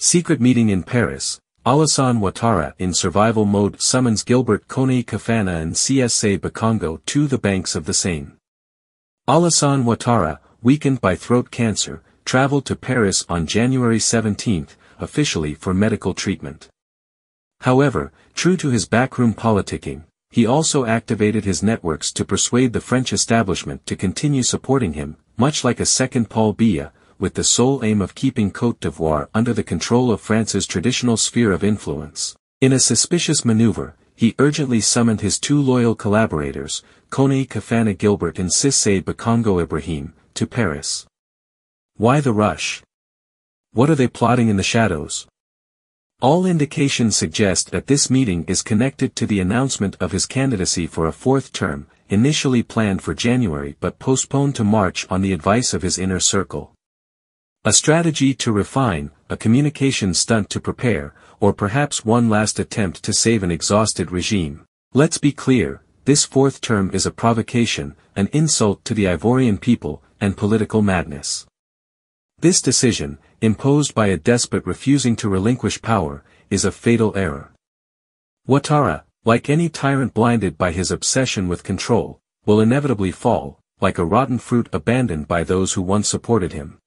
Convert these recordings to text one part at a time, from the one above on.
Secret meeting in Paris. Alassane Ouattara in survival mode summons Gilbert Kone Fofana and CSA Bakongo to the banks of the Seine. Alassane Ouattara, weakened by throat cancer, traveled to Paris on January 17, officially for medical treatment. However, true to his backroom politicking, he also activated his networks to persuade the French establishment to continue supporting him, much like a second Paul Biya, with the sole aim of keeping Côte d'Ivoire under the control of France's traditional sphere of influence. In a suspicious maneuver, he urgently summoned his two loyal collaborators, Kone Fofana Gilbert and Cissé Bakongo Ibrahim, to Paris. Why the rush? What are they plotting in the shadows? All indications suggest that this meeting is connected to the announcement of his candidacy for a fourth term, initially planned for January but postponed to March on the advice of his inner circle. A strategy to refine, a communication stunt to prepare, or perhaps one last attempt to save an exhausted regime. Let's be clear, this fourth term is a provocation, an insult to the Ivorian people, and political madness. This decision, imposed by a despot refusing to relinquish power, is a fatal error. Ouattara, like any tyrant blinded by his obsession with control, will inevitably fall, like a rotten fruit abandoned by those who once supported him.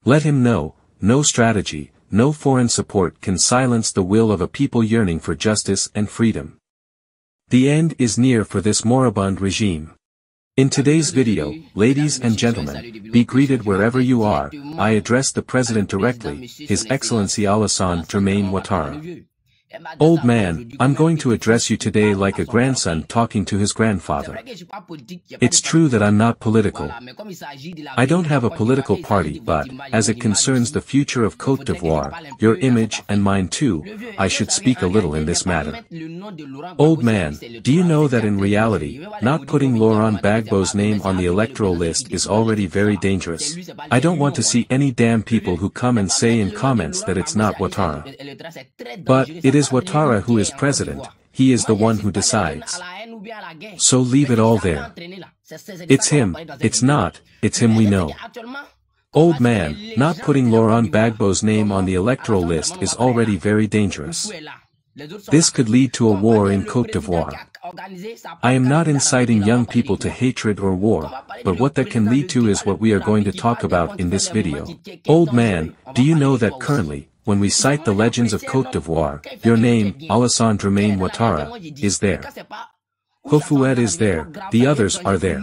Let him know, no strategy, no foreign support can silence the will of a people yearning for justice and freedom. The end is near for this moribund regime. In today's video, ladies and gentlemen, be greeted wherever you are. I address the President directly, His Excellency Alassane Dramane Ouattara. Old man, I'm going to address you today like a grandson talking to his grandfather. It's true that I'm not political. I don't have a political party but, as it concerns the future of Côte d'Ivoire, your image and mine too, I should speak a little in this matter. Old man, do you know that in reality, not putting Laurent Gbagbo's name on the electoral list is already very dangerous? I don't want to see any damn people who come and say in comments that it's not Ouattara. But it is Ouattara who is president, he is the one who decides. So leave it all there. It's him, it's not, it's him we know. Old man, not putting Laurent Gbagbo's name on the electoral list is already very dangerous. This could lead to a war in Côte d'Ivoire. I am not inciting young people to hatred or war, but what that can lead to is what we are going to talk about in this video. Old man, do you know that currently, when we cite the legends of Côte d'Ivoire, your name, Alassane Dramane Ouattara, is there. Houphouët is there, the others are there.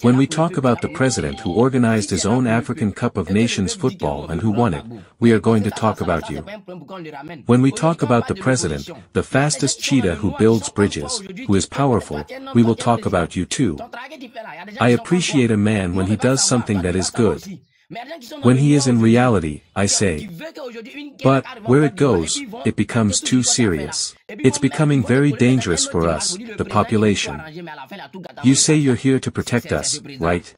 When we talk about the president who organized his own African Cup of Nations football and who won it, we are going to talk about you. When we talk about the president, the fastest cheetah who builds bridges, who is powerful, we will talk about you too. I appreciate a man when he does something that is good. When he is in reality, I say. But, where it goes, it becomes too serious. It's becoming very dangerous for us, the population. You say you're here to protect us, right?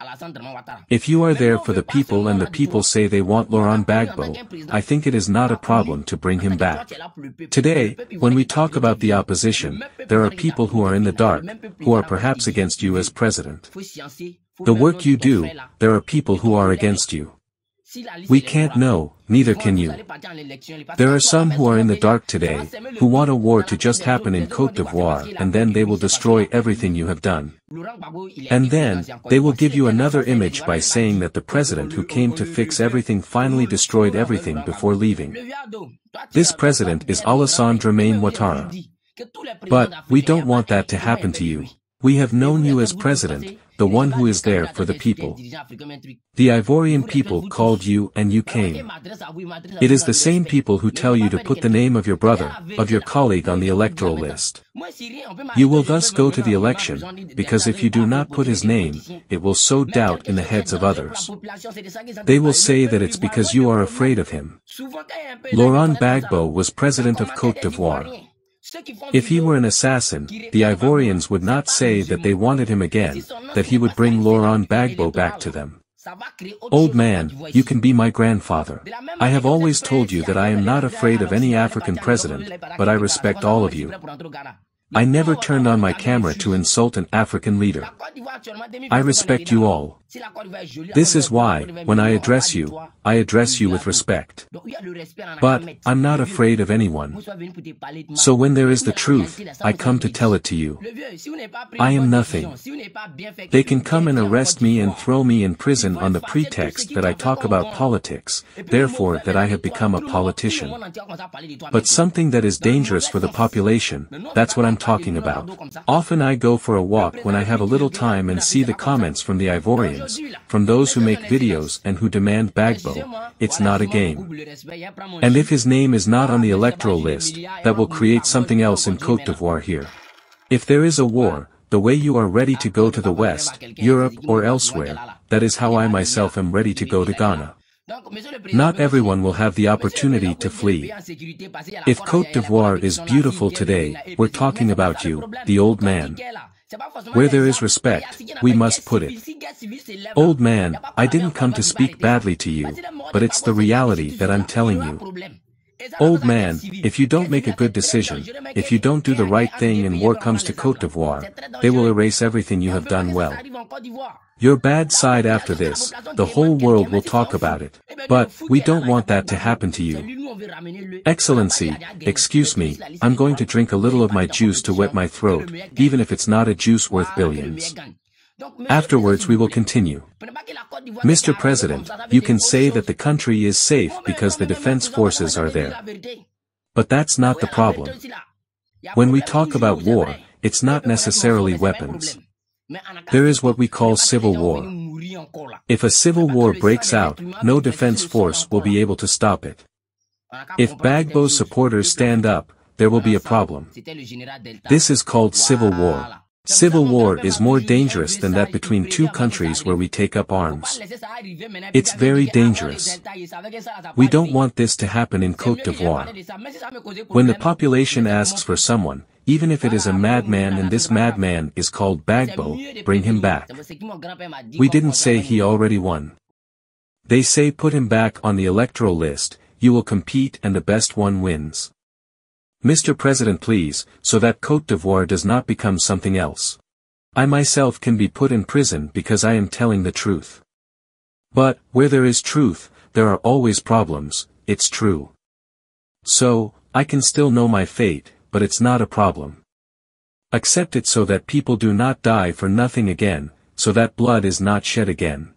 If you are there for the people and the people say they want Laurent Gbagbo, I think it is not a problem to bring him back. Today, when we talk about the opposition, there are people who are in the dark, who are perhaps against you as president. The work you do, there are people who are against you. We can't know, neither can you. There are some who are in the dark today, who want a war to just happen in Côte d'Ivoire and then they will destroy everything you have done. And then, they will give you another image by saying that the president who came to fix everything finally destroyed everything before leaving. This president is Alassane Dramane Ouattara. But, we don't want that to happen to you. We have known you as president, the one who is there for the people. The Ivorian people called you and you came. It is the same people who tell you to put the name of your brother, of your colleague on the electoral list. You will thus go to the election, because if you do not put his name, it will sow doubt in the heads of others. They will say that it's because you are afraid of him. Laurent Gbagbo was president of Côte d'Ivoire. If he were an assassin, the Ivorians would not say that they wanted him again, that he would bring Laurent Gbagbo back to them. Old man, you can be my grandfather. I have always told you that I am not afraid of any African president, but I respect all of you. I never turned on my camera to insult an African leader. I respect you all. This is why, when I address you with respect. But, I'm not afraid of anyone. So when there is the truth, I come to tell it to you. I am nothing. They can come and arrest me and throw me in prison on the pretext that I talk about politics, therefore that I have become a politician. But something that is dangerous for the population, that's what I'm talking about. Often I go for a walk when I have a little time and see the comments from the Ivorians, from those who make videos and who demand Gbagbo. It's not a game. And if his name is not on the electoral list, that will create something else in Côte d'Ivoire here. If there is a war, the way you are ready to go to the West, Europe or elsewhere, that is how I myself am ready to go to Ghana. Not everyone will have the opportunity to flee. If Côte d'Ivoire is beautiful today, we're talking about you, the old man. Where there is respect, we must put it. Old man, I didn't come to speak badly to you, but it's the reality that I'm telling you. Old man, if you don't make a good decision, if you don't do the right thing and war comes to Côte d'Ivoire, they will erase everything you have done well. Your bad side after this, the whole world will talk about it. But, we don't want that to happen to you. Excellency, excuse me, I'm going to drink a little of my juice to wet my throat, even if it's not a juice worth billions. Afterwards we will continue. Mr. President, you can say that the country is safe because the defense forces are there. But that's not the problem. When we talk about war, it's not necessarily weapons. There is what we call civil war. If a civil war breaks out, no defense force will be able to stop it. If Gbagbo's supporters stand up, there will be a problem. This is called civil war. Civil war is more dangerous than that between two countries where we take up arms. It's very dangerous. We don't want this to happen in Côte d'Ivoire. When the population asks for someone, even if it is a madman and this madman is called Gbagbo, bring him back. We didn't say he already won. They say put him back on the electoral list, you will compete and the best one wins. Mr. President, please, so that Côte d'Ivoire does not become something else. I myself can be put in prison because I am telling the truth. But, where there is truth, there are always problems, it's true. So, I can still know my fate, but it's not a problem. Accept it so that people do not die for nothing again, so that blood is not shed again.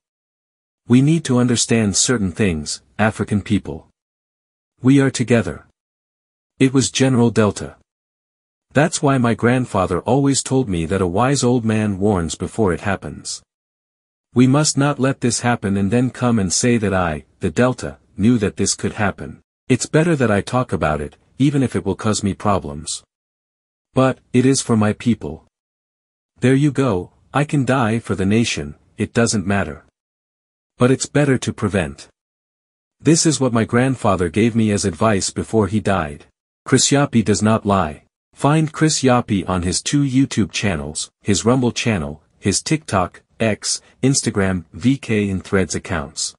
We need to understand certain things, African people. We are together. It was General Delta. That's why my grandfather always told me that a wise old man warns before it happens. We must not let this happen and then come and say that I, the Delta, knew that this could happen. It's better that I talk about it, even if it will cause me problems. But, it is for my people. There you go, I can die for the nation, it doesn't matter. But it's better to prevent. This is what my grandfather gave me as advice before he died. Chris Yapi does not lie. Find Chris Yapi on his 2 YouTube channels, his Rumble channel, his TikTok, X, Instagram, VK and Threads accounts.